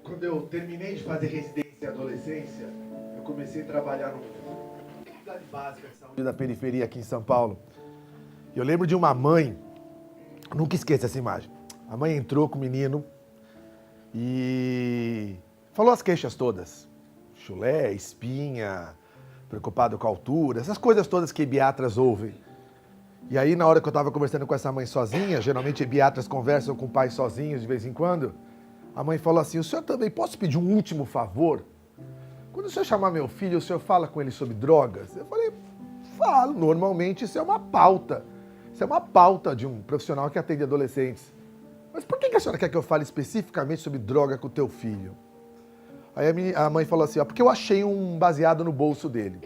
Quando eu terminei de fazer residência em adolescência, eu comecei a trabalhar numa unidade básica de saúde da periferia aqui em São Paulo. E eu lembro de uma mãe, nunca esqueço essa imagem. A mãe entrou com o menino e falou as queixas todas. Chulé, espinha, preocupado com a altura, essas coisas todas que ebiatras ouvem. E aí, na hora que eu estava conversando com essa mãe sozinha, geralmente ebiatras conversam com pais sozinhos de vez em quando, a mãe falou assim: o senhor também posso pedir um último favor? Quando o senhor chamar meu filho, o senhor fala com ele sobre drogas? Eu falei: falo, normalmente isso é uma pauta. Isso é uma pauta de um profissional que atende adolescentes. Mas por que a senhora quer que eu fale especificamente sobre droga com o teu filho? Aí a mãe falou assim: ó, porque eu achei um baseado no bolso dele.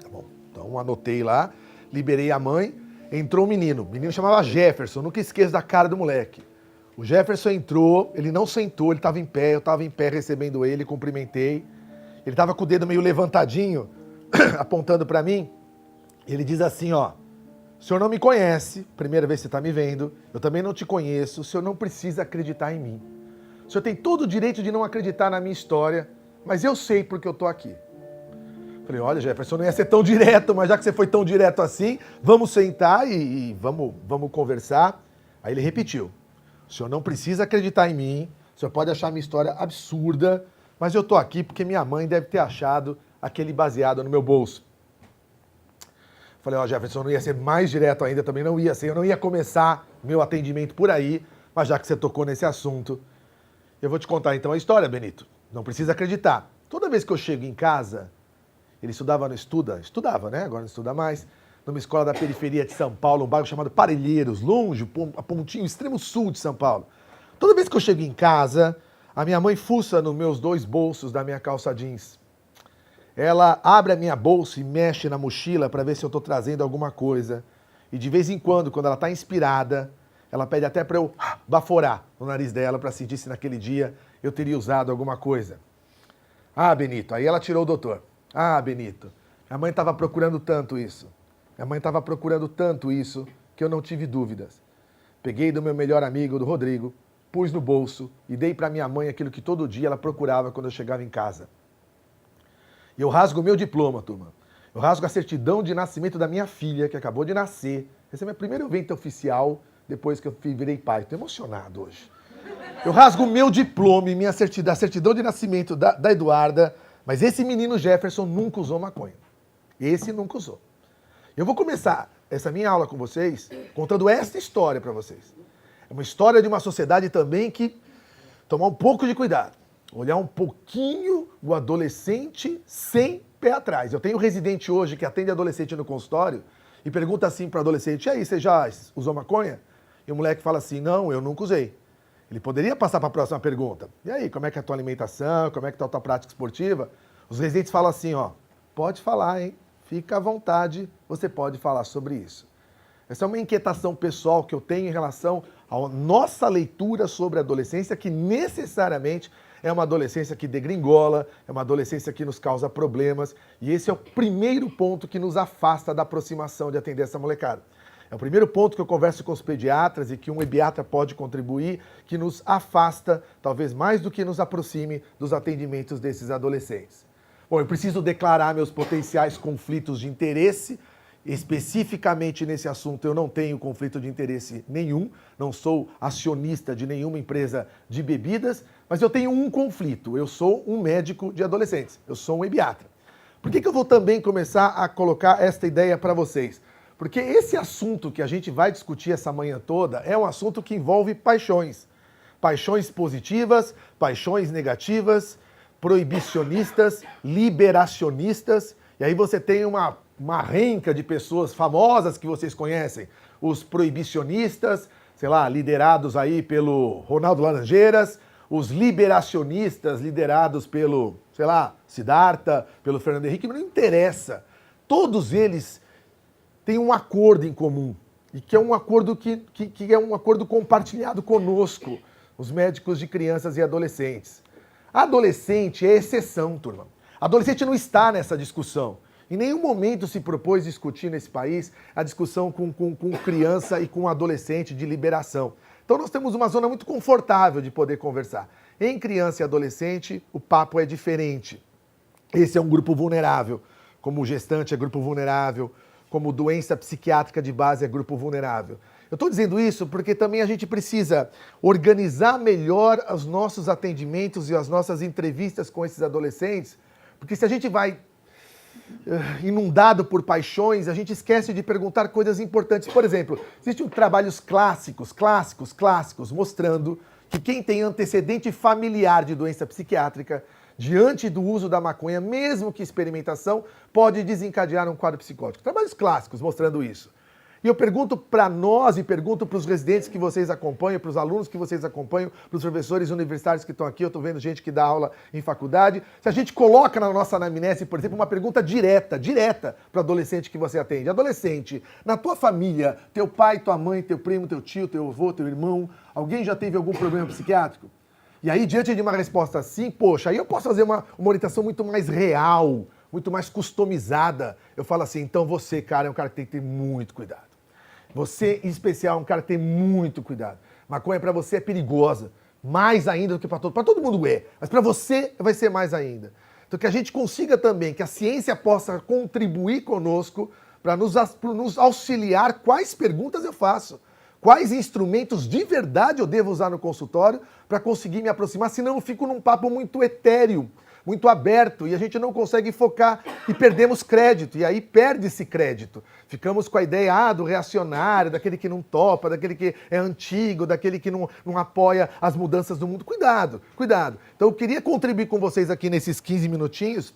Tá bom, então anotei lá, liberei a mãe, entrou um menino. O menino chamava Jefferson, nunca esqueço da cara do moleque. O Jefferson entrou, ele não sentou, ele estava em pé, eu estava em pé recebendo ele, cumprimentei. Ele estava com o dedo meio levantadinho, apontando para mim. Ele diz assim, ó: o senhor não me conhece, primeira vez que você está me vendo, eu também não te conheço, o senhor não precisa acreditar em mim. O senhor tem todo o direito de não acreditar na minha história, mas eu sei porque eu estou aqui. Falei: olha, Jefferson, não ia ser tão direto, mas já que você foi tão direto assim, vamos sentar e vamos conversar. Aí ele repetiu: o senhor não precisa acreditar em mim, o senhor pode achar minha história absurda, mas eu estou aqui porque minha mãe deve ter achado aquele baseado no meu bolso. Falei: ó, Jefferson, não ia ser mais direto ainda, também não ia ser, eu não ia começar meu atendimento por aí, mas já que você tocou nesse assunto, eu vou te contar então a história, Benito. Não precisa acreditar. Toda vez que eu chego em casa, ele estudava, né? Agora não estuda mais, numa escola da periferia de São Paulo, um bairro chamado Parelheiros, longe, a pontinho, extremo sul de São Paulo. Toda vez que eu chego em casa, a minha mãe fuça nos meus 2 bolsos da minha calça jeans. Ela abre a minha bolsa e mexe na mochila para ver se eu estou trazendo alguma coisa. E de vez em quando ela está inspirada, ela pede até para eu baforar no nariz dela para sentir se naquele dia eu teria usado alguma coisa. Ah, Benito, aí ela tirou o doutor. Ah, Benito, minha mãe estava procurando tanto isso. Minha mãe estava procurando tanto isso que eu não tive dúvidas. Peguei do meu melhor amigo, do Rodrigo, pus no bolso e dei para minha mãe aquilo que todo dia ela procurava quando eu chegava em casa. E eu rasgo o meu diploma, turma. Eu rasgo a certidão de nascimento da minha filha, que acabou de nascer. Esse é meu primeiro evento oficial depois que eu virei pai. Estou emocionado hoje. Eu rasgo o meu diploma e minha certidão, a certidão de nascimento da Eduarda, mas esse menino Jefferson nunca usou maconha. Esse nunca usou. Eu vou começar essa minha aula com vocês contando esta história para vocês. É uma história de uma sociedade também que tomar um pouco de cuidado. Olhar um pouquinho o adolescente sem pé atrás. Eu tenho um residente hoje que atende adolescente no consultório e pergunta assim para o adolescente: e aí, você já usou maconha? E o moleque fala assim: não, eu nunca usei. Ele poderia passar para a próxima pergunta: e aí, como é que é a tua alimentação? Como é que está a tua prática esportiva? Os residentes falam assim: ó, pode falar, hein? Fica à vontade, você pode falar sobre isso. Essa é uma inquietação pessoal que eu tenho em relação à nossa leitura sobre a adolescência, que necessariamente é uma adolescência que degringola, é uma adolescência que nos causa problemas, e esse é o primeiro ponto que nos afasta da aproximação de atender essa molecada. É o primeiro ponto que eu converso com os pediatras e que um ebiatra pode contribuir, que nos afasta, talvez mais do que nos aproxime dos atendimentos desses adolescentes. Bom, eu preciso declarar meus potenciais conflitos de interesse. Especificamente nesse assunto eu não tenho conflito de interesse nenhum, não sou acionista de nenhuma empresa de bebidas, mas eu tenho um conflito: eu sou um médico de adolescentes, eu sou um ebiatra. Por que eu vou também começar a colocar esta ideia para vocês? Porque esse assunto que a gente vai discutir essa manhã toda é um assunto que envolve paixões. Paixões positivas, paixões negativas, proibicionistas, liberacionistas, e aí você tem uma renca de pessoas famosas que vocês conhecem, os proibicionistas, sei lá, liderados aí pelo Ronaldo Laranjeiras, os liberacionistas liderados pelo, sei lá, Siddhartha, pelo Fernando Henrique, mas não interessa. Todos eles têm um acordo em comum, e que é um acordo que é um acordo compartilhado conosco, os médicos de crianças e adolescentes. Adolescente é exceção, turma. Adolescente não está nessa discussão. Em nenhum momento se propôs discutir nesse país a discussão com criança e com adolescente de liberação. Então nós temos uma zona muito confortável de poder conversar. Em criança e adolescente, o papo é diferente. Esse é um grupo vulnerável, como o gestante é grupo vulnerável, como doença psiquiátrica de base é grupo vulnerável. Eu estou dizendo isso porque também a gente precisa organizar melhor os nossos atendimentos e as nossas entrevistas com esses adolescentes, porque se a gente vai inundado por paixões, a gente esquece de perguntar coisas importantes. Por exemplo, existem trabalhos clássicos, mostrando que quem tem antecedente familiar de doença psiquiátrica, diante do uso da maconha, mesmo que experimentação, pode desencadear um quadro psicótico. Trabalhos clássicos mostrando isso. E eu pergunto para nós e pergunto para os residentes que vocês acompanham, para os alunos que vocês acompanham, para os professores universitários que estão aqui, eu estou vendo gente que dá aula em faculdade, se a gente coloca na nossa anamnese, por exemplo, uma pergunta direta para o adolescente que você atende. Adolescente, na tua família, teu pai, tua mãe, teu primo, teu tio, teu avô, teu irmão, alguém já teve algum problema psiquiátrico? E aí, diante de uma resposta assim, poxa, aí eu posso fazer uma orientação muito mais real, muito mais customizada. Eu falo assim, então você, cara, é um cara que tem que ter muito cuidado. Você, em especial, é um cara que tem muito cuidado. Maconha para você é perigosa, mais ainda do que para todo mundo. Para todo mundo é, mas para você vai ser mais ainda. Então que a gente consiga também, que a ciência possa contribuir conosco para nos auxiliar quais perguntas eu faço. Quais instrumentos de verdade eu devo usar no consultório para conseguir me aproximar, senão eu fico num papo muito etéreo, muito aberto, e a gente não consegue focar e perdemos crédito, e aí perde-se crédito. Ficamos com a ideia do reacionário, daquele que não topa, daquele que é antigo, daquele que não apoia as mudanças do mundo. Cuidado, cuidado. Então eu queria contribuir com vocês aqui nesses 15 minutinhos,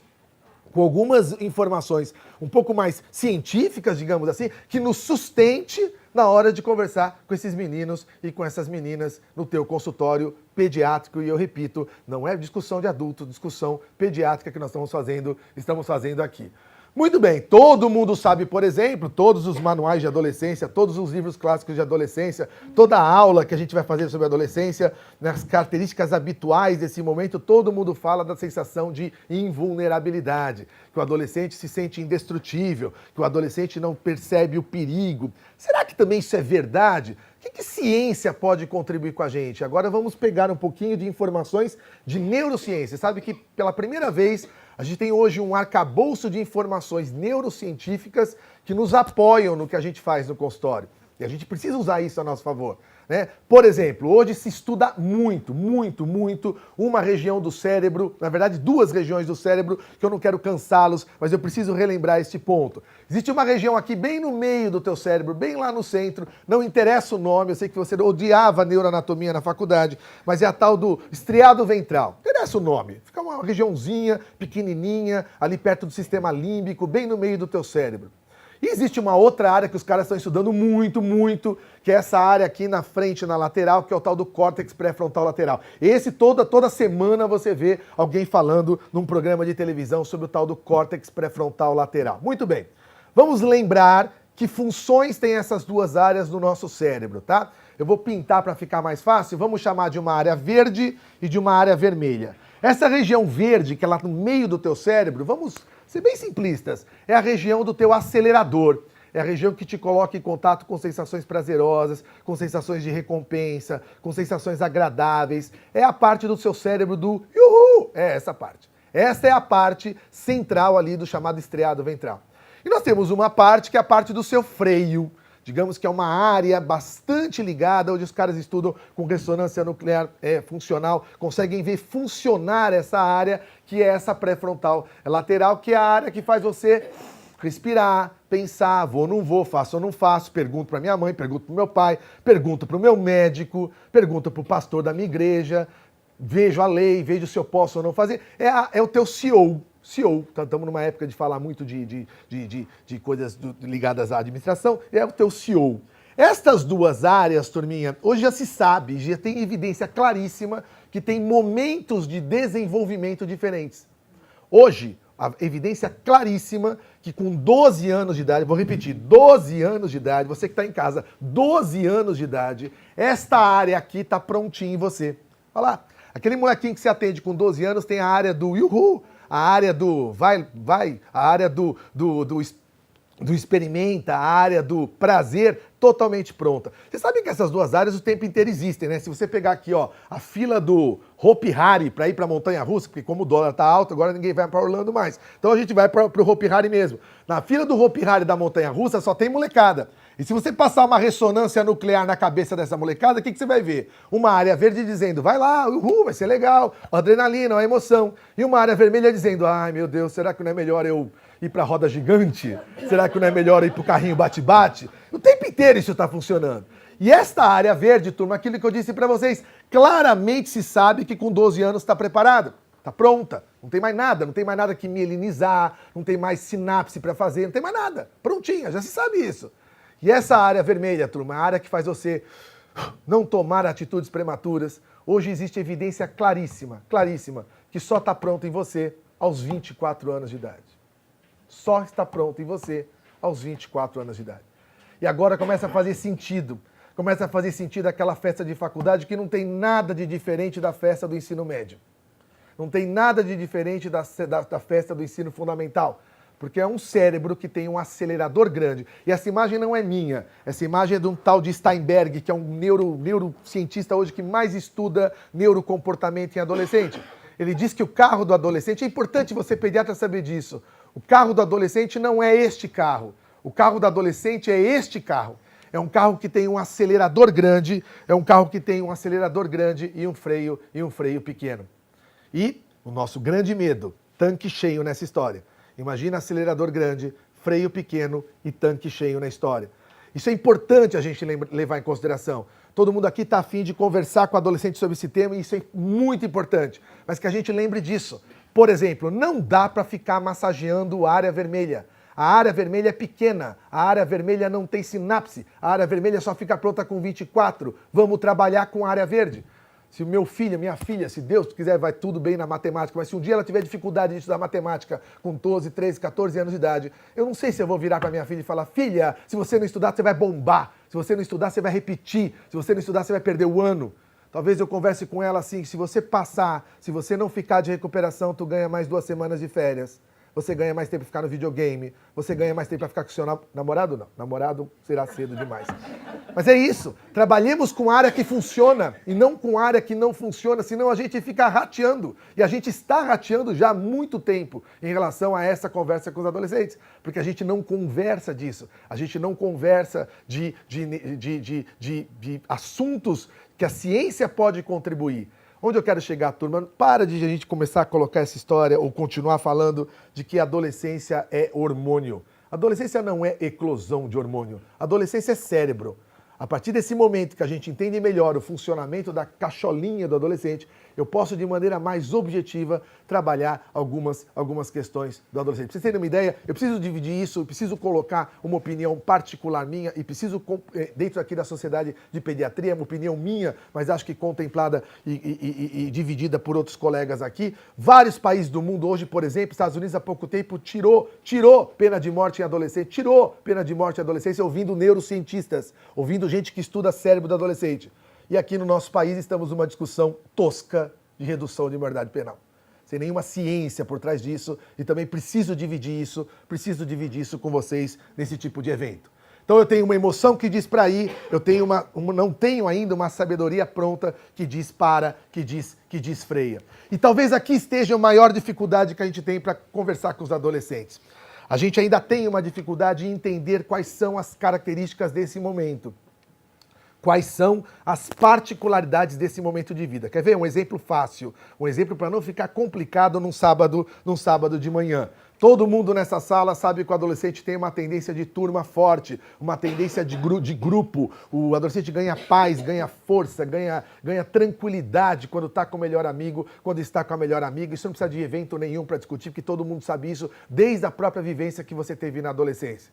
com algumas informações um pouco mais científicas, digamos assim, que nos sustente na hora de conversar com esses meninos e com essas meninas no teu consultório pediátrico. E eu repito, não é discussão de adulto, discussão pediátrica que nós estamos fazendo aqui. Muito bem, todo mundo sabe, por exemplo, todos os manuais de adolescência, todos os livros clássicos de adolescência, toda a aula que a gente vai fazer sobre adolescência, nas características habituais desse momento, todo mundo fala da sensação de invulnerabilidade, que o adolescente se sente indestrutível, que o adolescente não percebe o perigo. Será que também isso é verdade? O que ciência pode contribuir com a gente? Agora vamos pegar um pouquinho de informações de neurociência. Sabe que pela primeira vez a gente tem hoje um arcabouço de informações neurocientíficas que nos apoiam no que a gente faz no consultório. E a gente precisa usar isso a nosso favor, né? Por exemplo, hoje se estuda muito uma região do cérebro, na verdade duas regiões do cérebro, que eu não quero cansá-los, mas eu preciso relembrar este ponto. Existe uma região aqui bem no meio do teu cérebro, bem lá no centro, não interessa o nome, eu sei que você odiava neuroanatomia na faculdade, mas é a tal do estriado ventral. Não interessa o nome, fica uma regiãozinha pequenininha, ali perto do sistema límbico, bem no meio do teu cérebro. E existe uma outra área que os caras estão estudando muito, que é essa área aqui na frente, na lateral, que é o tal do córtex pré-frontal lateral. Esse toda semana você vê alguém falando num programa de televisão sobre o tal do córtex pré-frontal lateral. Muito bem. Vamos lembrar que funções têm essas duas áreas do nosso cérebro, tá? Eu vou pintar para ficar mais fácil, vamos chamar de uma área verde e de uma área vermelha. Essa região verde, que é lá no meio do teu cérebro, vamos ser bem simplistas, é a região do teu acelerador. É a região que te coloca em contato com sensações prazerosas, com sensações de recompensa, com sensações agradáveis. É a parte do seu cérebro do uhul, é essa parte. Essa é a parte central ali do chamado estriado ventral. E nós temos uma parte que é a parte do seu freio. Digamos que é uma área bastante ligada, onde os caras estudam com ressonância nuclear funcional, conseguem ver funcionar essa área, que é essa pré-frontal lateral, que é a área que faz você respirar, pensar, vou ou não vou, faço ou não faço, pergunto para minha mãe, pergunto para o meu pai, pergunto para o meu médico, pergunto para o pastor da minha igreja, vejo a lei, vejo se eu posso ou não fazer. É o teu CEO. Estamos numa época de falar muito de coisas ligadas à administração, é o teu CEO. Estas duas áreas, turminha, hoje já se sabe, já tem evidência claríssima que tem momentos de desenvolvimento diferentes. Hoje, a evidência claríssima que com 12 anos de idade, vou repetir, 12 anos de idade, você que está em casa, 12 anos de idade, esta área aqui está prontinha em você. Olha lá, aquele molequinho que se atende com 12 anos tem a área do yuhu, a área do a área do do experimenta, a área do prazer totalmente pronta. Vocês sabem que essas duas áreas o tempo inteiro existem, né? Se você pegar aqui, ó, a fila do Hopi Hari para ir para a montanha-russa, porque como o dólar tá alto, agora ninguém vai para Orlando mais. Então a gente vai para o Hopi Hari mesmo. Na fila do Hopi Hari da montanha-russa só tem molecada. E se você passar uma ressonância nuclear na cabeça dessa molecada, o que você vai ver? Uma área verde dizendo, vai lá, uhul, vai ser legal, adrenalina, a emoção. E uma área vermelha dizendo, ai meu Deus, será que não é melhor eu ir para a roda gigante? Será que não é melhor ir para o carrinho bate-bate? O tempo inteiro isso está funcionando. E esta área verde, turma, aquilo que eu disse para vocês, claramente se sabe que com 12 anos está preparado, está pronta. Não tem mais nada que mielinizar, não tem mais sinapse para fazer, não tem mais nada. Prontinha, já se sabe isso. E essa área vermelha, turma, a área que faz você não tomar atitudes prematuras, hoje existe evidência claríssima, que só está pronta em você aos 24 anos de idade. Só está pronto em você aos 24 anos de idade. E agora começa a fazer sentido aquela festa de faculdade que não tem nada de diferente da festa do ensino médio. Não tem nada de diferente da festa do ensino fundamental. Porque é um cérebro que tem um acelerador grande. E essa imagem não é minha. Essa imagem é de um tal de Steinberg, que é um neurocientista hoje que mais estuda neurocomportamento em adolescente. Ele diz que o carro do adolescente, é importante você, pediatra, saber disso. O carro do adolescente não é este carro. O carro do adolescente é este carro. É um carro que tem um acelerador grande, e um freio pequeno. E o nosso grande medo, tanque cheio nessa história. Imagina acelerador grande, freio pequeno e tanque cheio na história. Isso é importante a gente levar em consideração. Todo mundo aqui está a fim de conversar com o adolescente sobre esse tema e isso é muito importante. Mas que a gente lembre disso. Por exemplo, não dá para ficar massageando a área vermelha. A área vermelha é pequena, a área vermelha não tem sinapse, a área vermelha só fica pronta com 24. Vamos trabalhar com a área verde. Se o meu filho, minha filha, se Deus quiser, vai tudo bem na matemática, mas se um dia ela tiver dificuldade de estudar matemática com 12, 13, 14 anos de idade, eu não sei se eu vou virar para minha filha e falar, filha, se você não estudar, você vai bombar. Se você não estudar, você vai repetir. Se você não estudar, você vai perder o ano. Talvez eu converse com ela assim, se você passar, se você não ficar de recuperação, tu ganha mais 2 semanas de férias. Você ganha mais tempo para ficar no videogame, você ganha mais tempo para ficar com o seu namorado, não. Namorado será cedo demais. Mas é isso, trabalhemos com área que funciona e não com área que não funciona, senão a gente fica rateando. E a gente está rateando já há muito tempo em relação a essa conversa com os adolescentes, porque a gente não conversa disso, a gente não conversa de assuntos que a ciência pode contribuir. Onde eu quero chegar, turma? Para de a gente começar a colocar essa história ou continuar falando de que a adolescência é hormônio. Adolescência não é eclosão de hormônio. Adolescência é cérebro. A partir desse momento que a gente entende melhor o funcionamento da cacholinha do adolescente, eu posso, de maneira mais objetiva, trabalhar algumas questões do adolescente. Pra vocês terem uma ideia, eu preciso dividir isso, eu preciso colocar uma opinião particular minha e preciso, dentro aqui da Sociedade de Pediatria, uma opinião minha, mas acho que contemplada e dividida por outros colegas aqui. Vários países do mundo hoje, por exemplo, Estados Unidos há pouco tempo tirou pena de morte em adolescente, ouvindo neurocientistas, ouvindo gente que estuda cérebro do adolescente. E aqui no nosso país estamos numa discussão tosca de redução de maioridade penal. Sem nenhuma ciência por trás disso, e também preciso dividir isso com vocês nesse tipo de evento. Então eu tenho uma emoção que diz para ir, não tenho ainda uma sabedoria pronta que diz para, que diz freia. E talvez aqui esteja a maior dificuldade que a gente tem para conversar com os adolescentes. A gente ainda tem uma dificuldade em entender quais são as características desse momento. Quais são as particularidades desse momento de vida. Quer ver um exemplo fácil? Um exemplo para não ficar complicado num sábado de manhã. Todo mundo nessa sala sabe que o adolescente tem uma tendência de turma forte, uma tendência de grupo. O adolescente ganha paz, ganha força, ganha tranquilidade quando está com o melhor amigo, quando está com a melhor amiga. Isso não precisa de evento nenhum para discutir, porque todo mundo sabe isso desde a própria vivência que você teve na adolescência.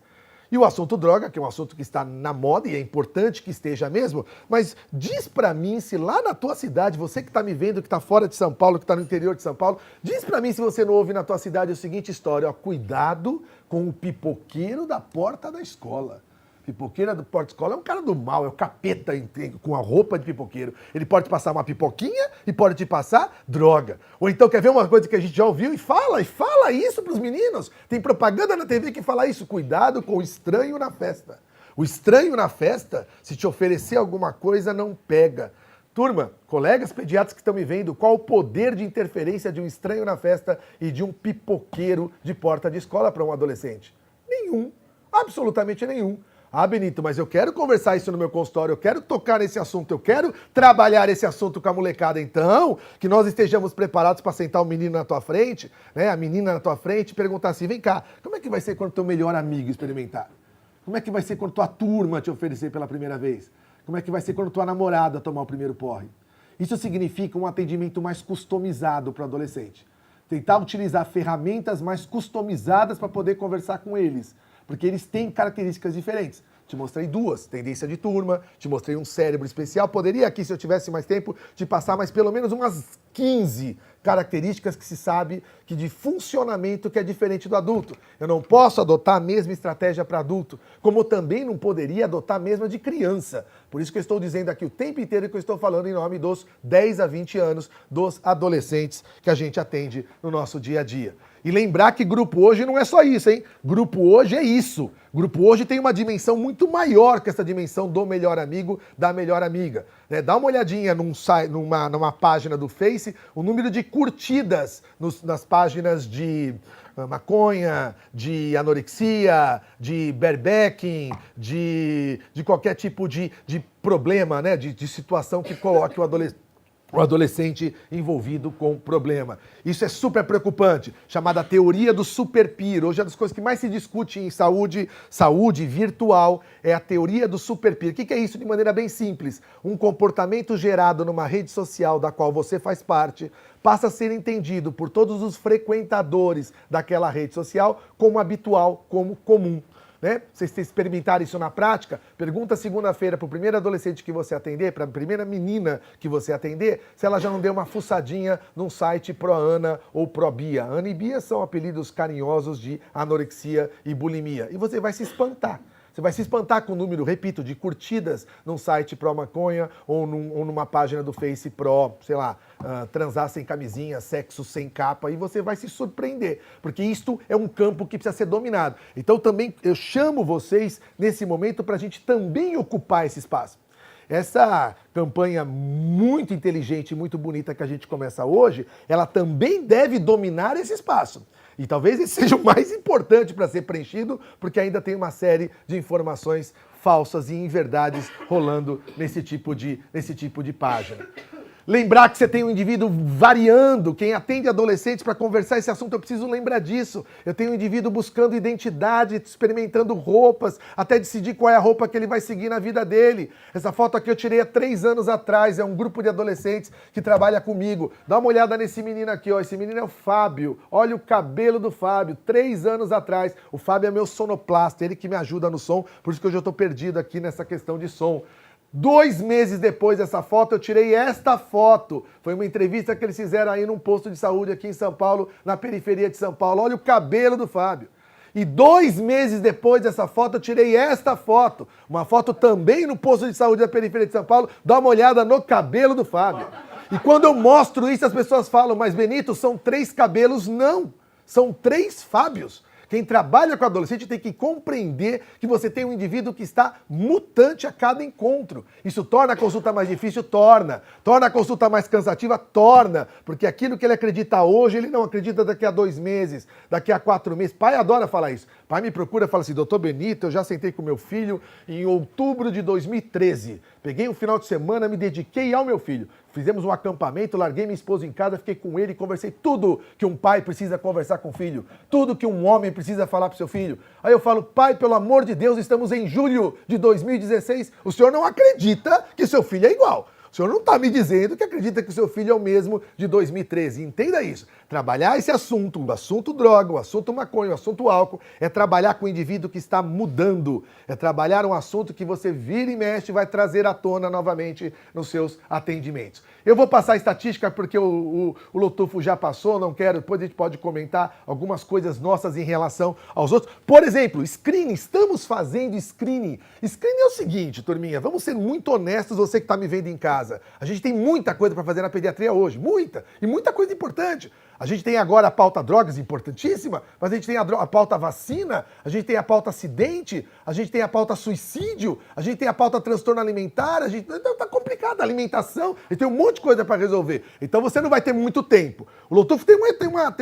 E o assunto droga, que é um assunto que está na moda e é importante que esteja mesmo, mas diz pra mim se lá na tua cidade, você que está me vendo, que está fora de São Paulo, que está no interior de São Paulo, diz pra mim se você não ouve na tua cidade a seguinte história, ó, cuidado com o pipoqueiro da porta da escola. Pipoqueiro do porta-escola é um cara do mal, é o capeta com a roupa de pipoqueiro. Ele pode te passar uma pipoquinha e pode te passar droga. Ou então, quer ver uma coisa que a gente já ouviu e fala isso pros meninos. Tem propaganda na TV que fala isso. Cuidado com o estranho na festa. O estranho na festa, se te oferecer alguma coisa, não pega. Turma, colegas pediatras que estão me vendo, qual o poder de interferência de um estranho na festa e de um pipoqueiro de porta de escola para um adolescente? Nenhum. Absolutamente nenhum. Ah, Benito, mas eu quero conversar isso no meu consultório, eu quero tocar nesse assunto, eu quero trabalhar esse assunto com a molecada. Então, que nós estejamos preparados para sentar o menino na tua frente, né, a menina na tua frente e perguntar assim, vem cá, como é que vai ser quando teu melhor amigo experimentar? Como é que vai ser quando tua turma te oferecer pela primeira vez? Como é que vai ser quando tua namorada tomar o primeiro porre? Isso significa um atendimento mais customizado para o adolescente. Tentar utilizar ferramentas mais customizadas para poder conversar com eles. Porque eles têm características diferentes. Te mostrei duas, tendência de turma, te mostrei um cérebro especial. Poderia aqui, se eu tivesse mais tempo, te passar mais pelo menos umas 15 características que se sabe que de funcionamento que é diferente do adulto. Eu não posso adotar a mesma estratégia para adulto, como eu também não poderia adotar a mesma de criança. Por isso que eu estou dizendo aqui o tempo inteiro que eu estou falando em nome dos 10 a 20 anos dos adolescentes que a gente atende no nosso dia a dia. E lembrar que grupo hoje não é só isso, hein? Grupo hoje é isso. Grupo hoje tem uma dimensão muito maior que essa dimensão do melhor amigo, da melhor amiga. Né? Dá uma olhadinha numa página do Face, o número de curtidas nas páginas de maconha, de anorexia, de barebacking, de qualquer tipo de problema, né? De situação que coloque o adolescente envolvido com problema. Isso é super preocupante, chamada teoria do super peer. Hoje é uma das coisas que mais se discute em saúde virtual, é a teoria do super peer. O que é isso de maneira bem simples? Um comportamento gerado numa rede social da qual você faz parte passa a ser entendido por todos os frequentadores daquela rede social como habitual, como comum. Né? Vocês experimentarem isso na prática, pergunta segunda-feira para o primeiro adolescente que você atender, para a primeira menina que você atender, se ela já não deu uma fuçadinha num site Pro-Ana ou Pro-Bia. Ana e Bia são apelidos carinhosos de anorexia e bulimia. E você vai se espantar. Você vai se espantar com o número, repito, de curtidas num site pró-maconha ou numa página do Face pró, sei lá, transar sem camisinha, sexo sem capa, e você vai se surpreender, porque isto é um campo que precisa ser dominado. Então também eu chamo vocês nesse momento para a gente também ocupar esse espaço. Essa campanha muito inteligente e muito bonita que a gente começa hoje, ela também deve dominar esse espaço. E talvez esse seja o mais importante para ser preenchido, porque ainda tem uma série de informações falsas e inverdades rolando nesse tipo de página. Lembrar que você tem um indivíduo variando, quem atende adolescentes para conversar esse assunto, eu preciso lembrar disso. Eu tenho um indivíduo buscando identidade, experimentando roupas, até decidir qual é a roupa que ele vai seguir na vida dele. Essa foto aqui eu tirei há 3 anos atrás, é um grupo de adolescentes que trabalha comigo. Dá uma olhada nesse menino aqui, ó. Esse menino é o Fábio. Olha o cabelo do Fábio, 3 anos atrás. O Fábio é meu sonoplasta, ele que me ajuda no som, por isso que hoje eu estou perdido aqui nessa questão de som. 2 meses depois dessa foto, eu tirei esta foto. Foi uma entrevista que eles fizeram aí num posto de saúde aqui em São Paulo, na periferia de São Paulo. Olha o cabelo do Fábio. E 2 meses depois dessa foto, eu tirei esta foto. Uma foto também no posto de saúde da periferia de São Paulo. Dá uma olhada no cabelo do Fábio. E quando eu mostro isso, as pessoas falam, mas Benito, são 3 cabelos? Não, são 3 Fábios. Quem trabalha com adolescente tem que compreender que você tem um indivíduo que está mutante a cada encontro. Isso torna a consulta mais difícil? Torna. Torna a consulta mais cansativa? Torna. Porque aquilo que ele acredita hoje, ele não acredita daqui a 2 meses, daqui a 4 meses. Pai adora falar isso. Pai me procura e fala assim, doutor Benito, eu já sentei com meu filho em outubro de 2013. Peguei um final de semana, me dediquei ao meu filho. Fizemos um acampamento, larguei minha esposa em casa, fiquei com ele e conversei tudo que um pai precisa conversar com o filho. Tudo que um homem precisa falar pro seu filho. Aí eu falo, pai, pelo amor de Deus, estamos em julho de 2016. O senhor não acredita que seu filho é igual. O senhor não está me dizendo que acredita que o seu filho é o mesmo de 2013. Entenda isso. Trabalhar esse assunto, o assunto droga, o assunto maconha, o assunto álcool, é trabalhar com o indivíduo que está mudando. É trabalhar um assunto que você vira e mexe e vai trazer à tona novamente nos seus atendimentos. Eu vou passar a estatística porque o Lotufo já passou, não quero, depois a gente pode comentar algumas coisas nossas em relação aos outros. Por exemplo, screening, estamos fazendo screening. Screening é o seguinte, turminha, vamos ser muito honestos, você que está me vendo em casa. A gente tem muita coisa para fazer na pediatria hoje, muita, e muita coisa importante. A gente tem agora a pauta drogas, importantíssima, mas a gente tem a pauta vacina, a gente tem a pauta acidente, a gente tem a pauta suicídio, a gente tem a pauta transtorno alimentar, a gente... Então tá complicado, a alimentação, e tem um monte de coisa para resolver. Então você não vai ter muito tempo. O Lotufo tem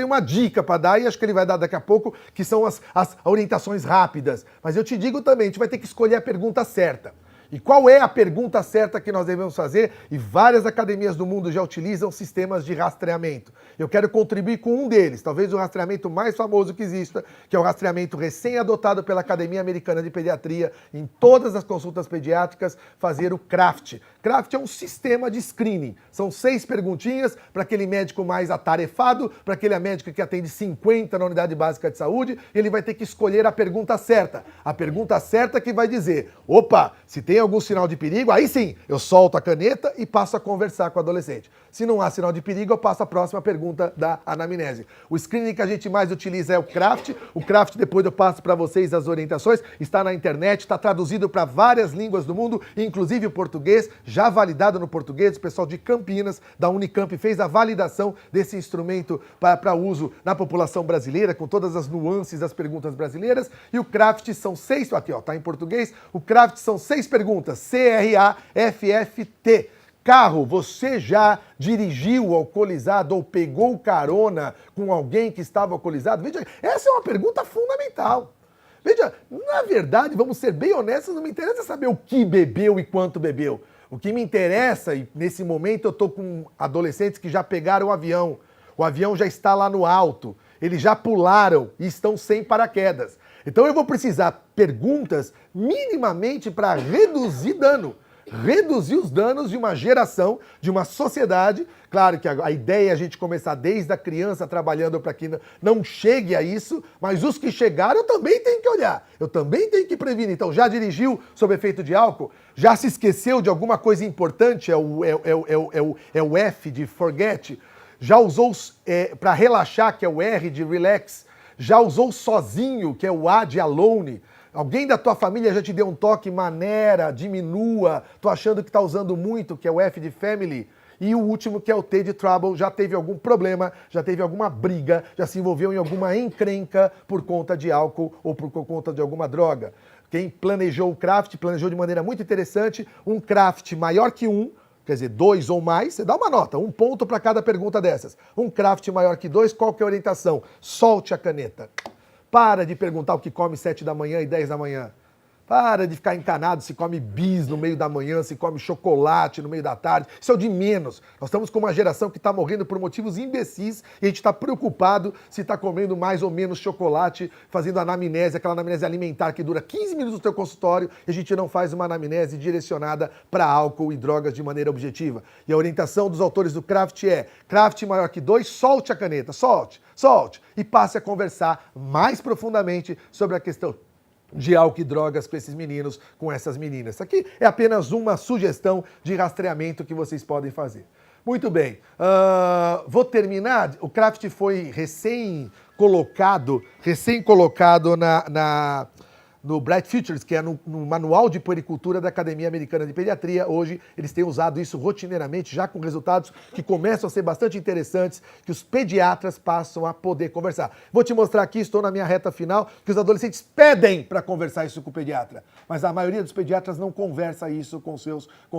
uma dica para dar, e acho que ele vai dar daqui a pouco, que são as orientações rápidas. Mas eu te digo também, a gente vai ter que escolher a pergunta certa. E qual é a pergunta certa que nós devemos fazer? E várias academias do mundo já utilizam sistemas de rastreamento. Eu quero contribuir com um deles, talvez o rastreamento mais famoso que exista, que é o rastreamento recém-adotado pela Academia Americana de Pediatria, em todas as consultas pediátricas, fazer o CRAFT. CRAFT é um sistema de screening. São 6 perguntinhas para aquele médico mais atarefado, para aquele médico que atende 50 na unidade básica de saúde, ele vai ter que escolher a pergunta certa. A pergunta certa que vai dizer, opa, se tem algum sinal de perigo, aí sim, eu solto a caneta e passo a conversar com o adolescente. Se não há sinal de perigo, eu passo a próxima pergunta da anamnese. O screening que a gente mais utiliza é o CRAFT. O CRAFT, depois eu passo para vocês as orientações, está na internet, está traduzido para várias línguas do mundo, inclusive o português, já validado no português. O pessoal de Campinas, da Unicamp, fez a validação desse instrumento para uso na população brasileira, com todas as nuances das perguntas brasileiras. E o CRAFT são 6, aqui ó, tá em português, o CRAFT são 6 perguntas, C-R-A-F-F-T. Carro, você já dirigiu alcoolizado ou pegou carona com alguém que estava alcoolizado? Veja, essa é uma pergunta fundamental. Veja, na verdade, vamos ser bem honestos, não me interessa saber o que bebeu e quanto bebeu. O que me interessa, e nesse momento eu estou com adolescentes que já pegaram o avião já está lá no alto, eles já pularam e estão sem paraquedas. Então eu vou precisar perguntas minimamente para reduzir dano. Reduzir os danos de uma geração, de uma sociedade. Claro que a ideia é a gente começar desde a criança trabalhando para que não chegue a isso, mas os que chegaram eu também tenho que olhar, eu também tenho que prevenir. Então, já dirigiu sob efeito de álcool? Já se esqueceu de alguma coisa importante? É o F de forget? Já usou para relaxar, que é o R de relax? Já usou sozinho, que é o A de alone? Alguém da tua família já te deu um toque, maneira, diminua, tô achando que tá usando muito, que é o F de family. E o último, que é o T de trouble, já teve algum problema, já teve alguma briga, já se envolveu em alguma encrenca por conta de álcool ou por conta de alguma droga. Quem planejou o CRAFT, planejou de maneira muito interessante, um CRAFT maior que 1, quer dizer, 2 ou mais, você dá uma nota, 1 ponto para cada pergunta dessas. Um CRAFT maior que 2, qual que é a orientação? Solte a caneta. Para de perguntar o que come 7 da manhã e 10 da manhã. Para de ficar encanado se come bis no meio da manhã, se come chocolate no meio da tarde. Isso é o de menos. Nós estamos com uma geração que está morrendo por motivos imbecis e a gente está preocupado se está comendo mais ou menos chocolate, fazendo anamnese, aquela anamnese alimentar que dura 15 minutos no teu consultório e a gente não faz uma anamnese direcionada para álcool e drogas de maneira objetiva. E a orientação dos autores do CRAFT é: CRAFT maior que 2, solte a caneta, solte e passe a conversar mais profundamente sobre a questão de álcool e drogas com esses meninos, com essas meninas. Isso aqui é apenas uma sugestão de rastreamento que vocês podem fazer. Muito bem, vou terminar. O CRAFT foi recém-colocado no Bright Futures, que é no Manual de Puericultura da Academia Americana de Pediatria. Hoje eles têm usado isso rotineiramente, já com resultados que começam a ser bastante interessantes, que os pediatras passam a poder conversar. Vou te mostrar aqui, estou na minha reta final, que os adolescentes pedem para conversar isso com o pediatra, mas a maioria dos pediatras não conversa isso com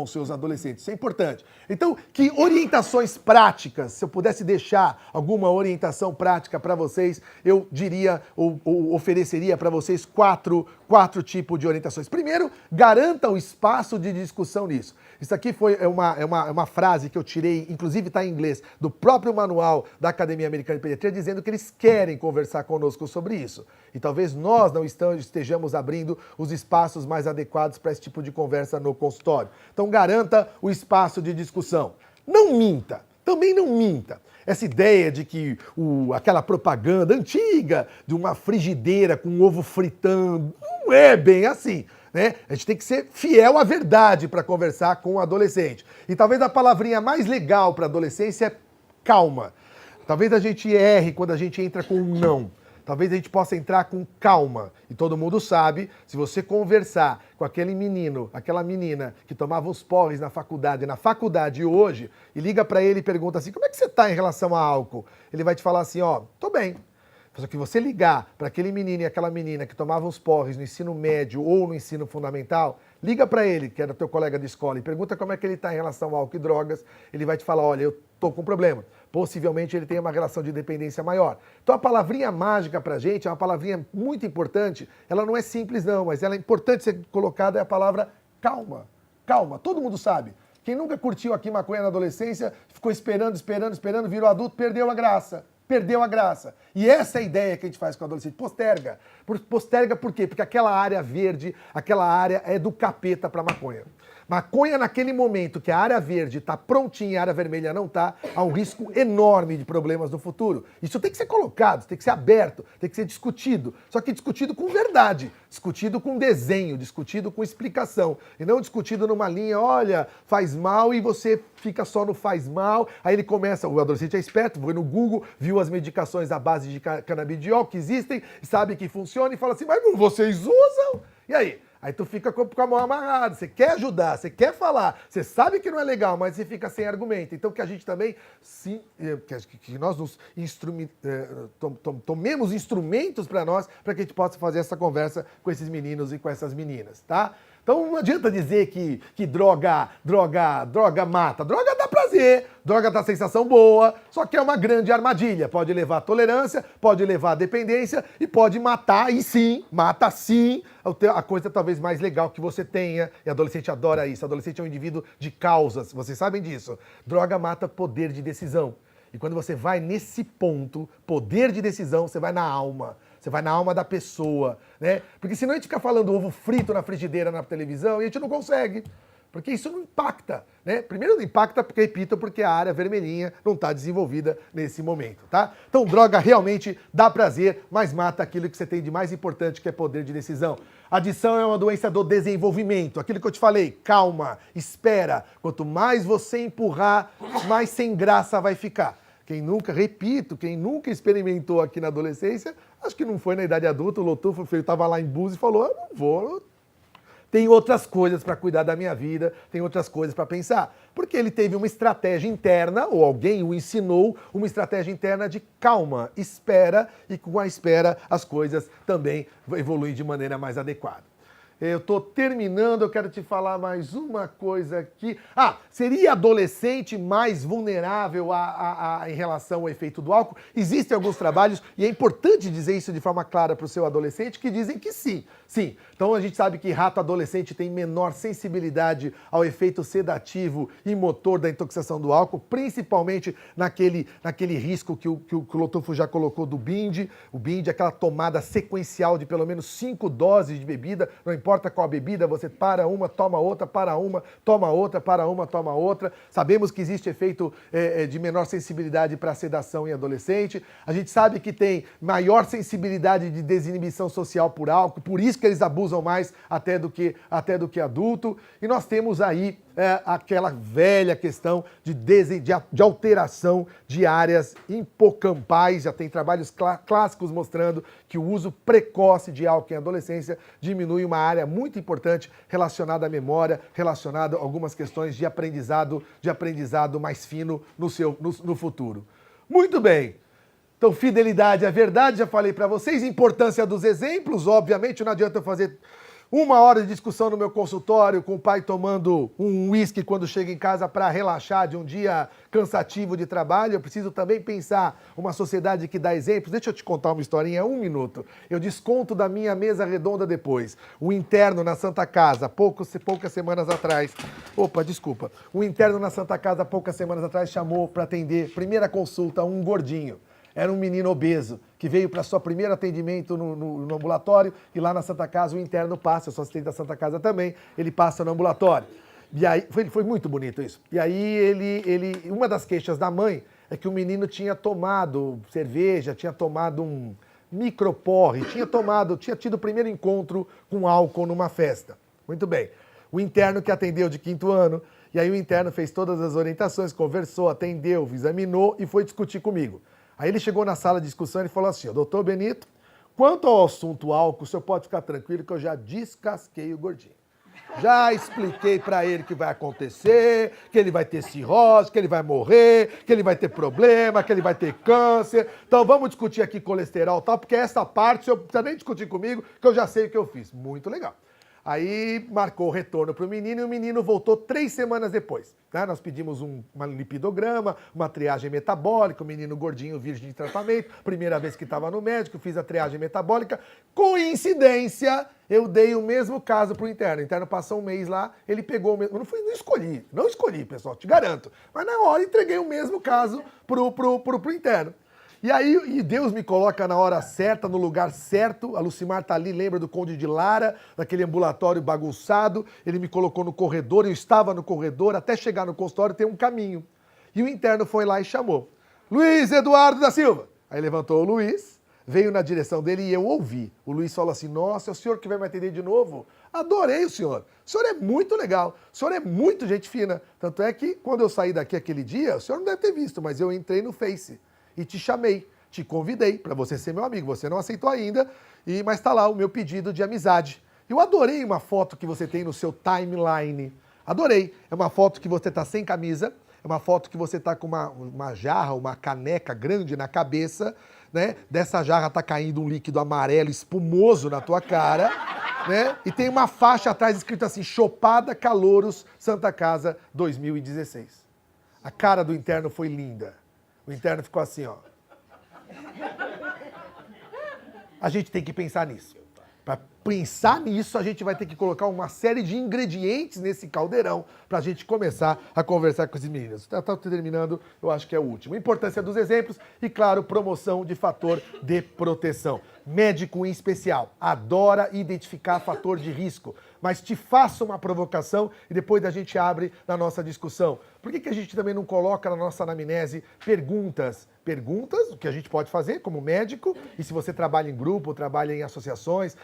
seus adolescentes. Isso é importante. Então, que orientações práticas, se eu pudesse deixar alguma orientação prática para vocês, eu diria ou ofereceria para vocês 4 quatro tipos de orientações. Primeiro, garanta o espaço de discussão nisso. Isso aqui é uma frase que eu tirei, inclusive está em inglês, do próprio manual da Academia Americana de Pediatria, dizendo que eles querem conversar conosco sobre isso. E talvez nós não estejamos abrindo os espaços mais adequados para esse tipo de conversa no consultório. Então, garanta o espaço de discussão. Não minta. Também não minta. Essa ideia de que aquela propaganda antiga de uma frigideira com ovo fritando, não é bem assim, né? A gente tem que ser fiel à verdade para conversar com o adolescente. E talvez a palavrinha mais legal para adolescência é calma. Talvez a gente erre quando a gente entra com um não. Talvez a gente possa entrar com calma. E todo mundo sabe, se você conversar com aquele menino, aquela menina que tomava uns porres na faculdade hoje, e liga pra ele e pergunta assim, como é que você tá em relação a álcool? Ele vai te falar assim, ó, tô bem. Só que você ligar para aquele menino e aquela menina que tomavam os porres no ensino médio ou no ensino fundamental, liga para ele, que era teu colega de escola, e pergunta como é que ele está em relação ao álcool e drogas, ele vai te falar, olha, eu tô com um problema. Possivelmente ele tem uma relação de dependência maior. Então a palavrinha mágica pra gente é uma palavrinha muito importante, ela não é simples não, mas ela é importante ser colocada, é a palavra calma. Calma, todo mundo sabe. Quem nunca curtiu aqui maconha na adolescência, ficou esperando, virou adulto, perdeu a graça. Perdeu a graça. E essa é a ideia que a gente faz com o adolescente. Posterga. Posterga por quê? Porque aquela área verde, aquela área é do capeta para maconha. Maconha, naquele momento que a área verde está prontinha e a área vermelha não está, há um risco enorme de problemas no futuro. Isso tem que ser colocado, tem que ser aberto, tem que ser discutido. Só que discutido com verdade, discutido com desenho, discutido com explicação. E não discutido numa linha, olha, faz mal e você fica só no faz mal. Aí ele começa, o adolescente é esperto, foi no Google, viu as medicações à base de canabidiol que existem, sabe que funciona e fala assim, mas vocês usam? E aí? Aí tu fica com a mão amarrada, você quer ajudar, você quer falar, você sabe que não é legal, mas você fica sem argumento. Então que a gente também, que nós nos tomemos instrumentos para nós, para que a gente possa fazer essa conversa com esses meninos e com essas meninas, tá? Então não adianta dizer que droga mata. Droga dá prazer, droga dá sensação boa, só que é uma grande armadilha. Pode levar à tolerância, pode levar à dependência e pode matar, e sim, mata sim, a coisa talvez mais legal que você tenha. E adolescente adora isso. Adolescente é um indivíduo de causas, vocês sabem disso. Droga mata poder de decisão. E quando você vai nesse ponto, poder de decisão, você vai na alma. Você vai na alma da pessoa, né? Porque senão a gente fica falando ovo frito na frigideira, na televisão, e a gente não consegue. Porque isso não impacta, né? Primeiro não impacta, porque, repito, porque a área vermelhinha não está desenvolvida nesse momento, tá? Então, droga realmente dá prazer, mas mata aquilo que você tem de mais importante, que é poder de decisão. Adição é uma doença do desenvolvimento. Aquilo que eu te falei, calma, espera. Quanto mais você empurrar, mais sem graça vai ficar. Quem nunca experimentou aqui na adolescência, acho que não foi na idade adulta, o Lotufo estava lá em Búzios e falou, eu não vou, tem outras coisas para cuidar da minha vida, tem outras coisas para pensar. Porque ele teve uma estratégia interna, ou alguém o ensinou, uma estratégia interna de calma, espera, e com a espera as coisas também evoluem de maneira mais adequada. Eu estou terminando, eu quero te falar mais uma coisa aqui. Seria adolescente mais vulnerável em relação ao efeito do álcool? Existem alguns trabalhos, e é importante dizer isso de forma clara para o seu adolescente, que dizem que sim. Sim. Então a gente sabe que rato adolescente tem menor sensibilidade ao efeito sedativo e motor da intoxicação do álcool, principalmente naquele risco que o Lotufo já colocou do binge. O binge é aquela tomada sequencial de pelo menos 5 doses de bebida, não importa qual a bebida, você para uma, toma outra, para uma, toma outra, para uma, toma outra. Sabemos que existe efeito de menor sensibilidade para sedação em adolescente. A gente sabe que tem maior sensibilidade de desinibição social por álcool, por isso que eles abusam mais até do que adulto. E nós temos aí aquela velha questão de alteração de áreas hipocampais. Já tem trabalhos clássicos mostrando que o uso precoce de álcool em adolescência diminui uma área muito importante relacionada à memória, relacionada a algumas questões de aprendizado mais fino no futuro. Muito bem. Então, fidelidade à verdade, já falei para vocês. Importância dos exemplos, obviamente, não adianta eu fazer 1 hora de discussão no meu consultório, com o pai tomando um uísque quando chega em casa para relaxar de um dia cansativo de trabalho. Eu preciso também pensar uma sociedade que dá exemplos. Deixa eu te contar uma historinha, 1 minuto. Eu desconto da minha mesa redonda depois. O interno na Santa Casa, poucas semanas atrás... Opa, desculpa. O interno na Santa Casa, poucas semanas atrás, chamou para atender, primeira consulta, um gordinho. Era um menino obeso, que veio para seu primeiro atendimento no ambulatório, e lá na Santa Casa o interno passa, eu sou assistente da Santa Casa também, ele passa no ambulatório. E aí, foi muito bonito isso. E aí, uma das queixas da mãe é que o menino tinha tomado cerveja, tinha tomado um microporre, tinha tido o primeiro encontro com álcool numa festa. Muito bem. O interno que atendeu de 5º ano, e aí o interno fez todas as orientações, conversou, atendeu, examinou e foi discutir comigo. Aí ele chegou na sala de discussão e falou assim: doutor Benito, quanto ao assunto álcool, o senhor pode ficar tranquilo que eu já descasquei o gordinho. Já expliquei pra ele que vai acontecer, que ele vai ter cirrose, que ele vai morrer, que ele vai ter problema, que ele vai ter câncer. Então vamos discutir aqui colesterol e tal, porque essa parte o senhor não precisa nem discutir comigo, que eu já sei o que eu fiz. Muito legal. Aí marcou o retorno para o menino e o menino voltou 3 semanas depois. Né? Nós pedimos um lipidograma, uma triagem metabólica, o menino gordinho, virgem de tratamento, primeira vez que estava no médico, fiz a triagem metabólica. Coincidência, eu dei o mesmo caso para o interno. O interno passou 1 mês lá, ele pegou o mesmo... Não escolhi, pessoal, te garanto. Mas na hora entreguei o mesmo caso pro interno. E aí, Deus me coloca na hora certa, no lugar certo. A Lucimar tá ali, lembra do Conde de Lara, daquele ambulatório bagunçado. Ele me colocou no corredor, eu estava no corredor, até chegar no consultório tem um caminho. E o interno foi lá e chamou: Luiz Eduardo da Silva. Aí levantou o Luiz, veio na direção dele e eu ouvi. O Luiz falou assim: nossa, é o senhor que vai me atender de novo? Adorei o senhor é muito legal, o senhor é muito gente fina. Tanto é que, quando eu saí daqui aquele dia, o senhor não deve ter visto, mas eu entrei no Face e te chamei, te convidei para você ser meu amigo. Você não aceitou ainda, mas tá lá o meu pedido de amizade. Eu adorei uma foto que você tem no seu timeline. Adorei. É uma foto que você tá sem camisa, é uma foto que você tá com uma jarra, uma caneca grande na cabeça, né? Dessa jarra tá caindo um líquido amarelo espumoso na tua cara, né? E tem uma faixa atrás escrito assim: Chopada Calouros Santa Casa 2016. A cara do interno foi linda. O interno ficou assim, ó. A gente tem que pensar nisso. Para pensar nisso, a gente vai ter que colocar uma série de ingredientes nesse caldeirão para a gente começar a conversar com esses meninos. Está terminando, eu acho que é o último. Importância dos exemplos e, claro, promoção de fator de proteção. Médico em especial adora identificar fator de risco, mas te faça uma provocação e depois a gente abre na nossa discussão. Por que a gente também não coloca na nossa anamnese perguntas, o que a gente pode fazer como médico, e se você trabalha em grupo, trabalha em associações,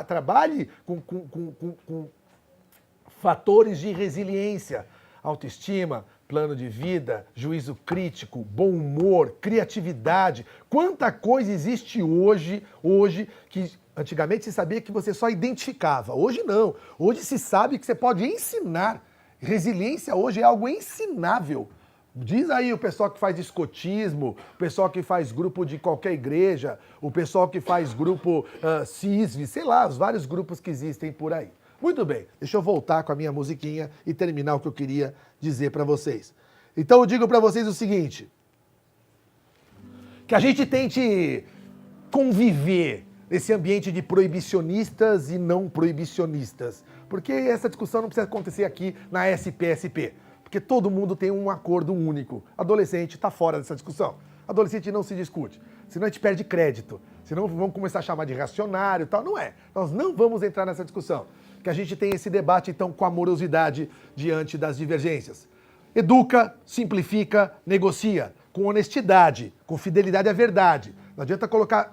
trabalhe com fatores de resiliência, autoestima, plano de vida, juízo crítico, bom humor, criatividade. Quanta coisa existe hoje que antigamente se sabia que você só identificava. Hoje não. Hoje se sabe que você pode ensinar. Resiliência hoje é algo ensinável. Diz aí o pessoal que faz escotismo, o pessoal que faz grupo de qualquer igreja, o pessoal que faz grupo CISV, sei lá, os vários grupos que existem por aí. Muito bem, deixa eu voltar com a minha musiquinha e terminar o que eu queria dizer para vocês. Então eu digo para vocês o seguinte: que a gente tente conviver nesse ambiente de proibicionistas e não proibicionistas, porque essa discussão não precisa acontecer aqui na SPSP, porque todo mundo tem um acordo único. Adolescente está fora dessa discussão. Adolescente não se discute, senão a gente perde crédito, senão vamos começar a chamar de reacionário e tal. Não é, nós não vamos entrar nessa discussão. Que a gente tem esse debate, então, com amorosidade diante das divergências. Educa, simplifica, negocia, com honestidade, com fidelidade à verdade. Não adianta colocar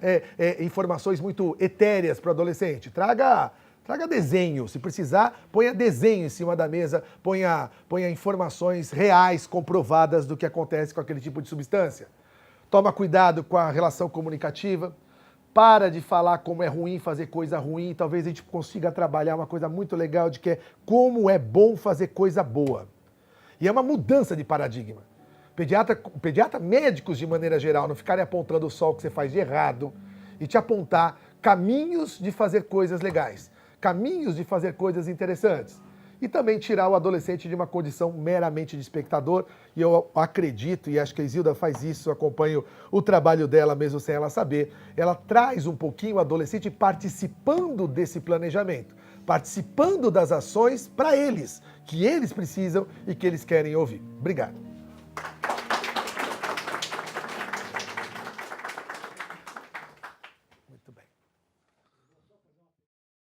informações muito etéreas para o adolescente. Traga desenho, se precisar, ponha desenho em cima da mesa, ponha informações reais, comprovadas do que acontece com aquele tipo de substância. Toma cuidado com a relação comunicativa. Para de falar como é ruim fazer coisa ruim. Talvez a gente consiga trabalhar uma coisa muito legal de que é como é bom fazer coisa boa. E é uma mudança de paradigma. Pediatra, médicos de maneira geral, não ficarem apontando só o que você faz de errado e te apontar caminhos de fazer coisas legais. caminhos de fazer coisas interessantes. E também tirar o adolescente de uma condição meramente de espectador. E eu acredito, e acho que a Isilda faz isso, acompanho o trabalho dela mesmo sem ela saber, ela traz um pouquinho o adolescente participando desse planejamento, participando das ações para eles, que eles precisam e que eles querem ouvir. Obrigado.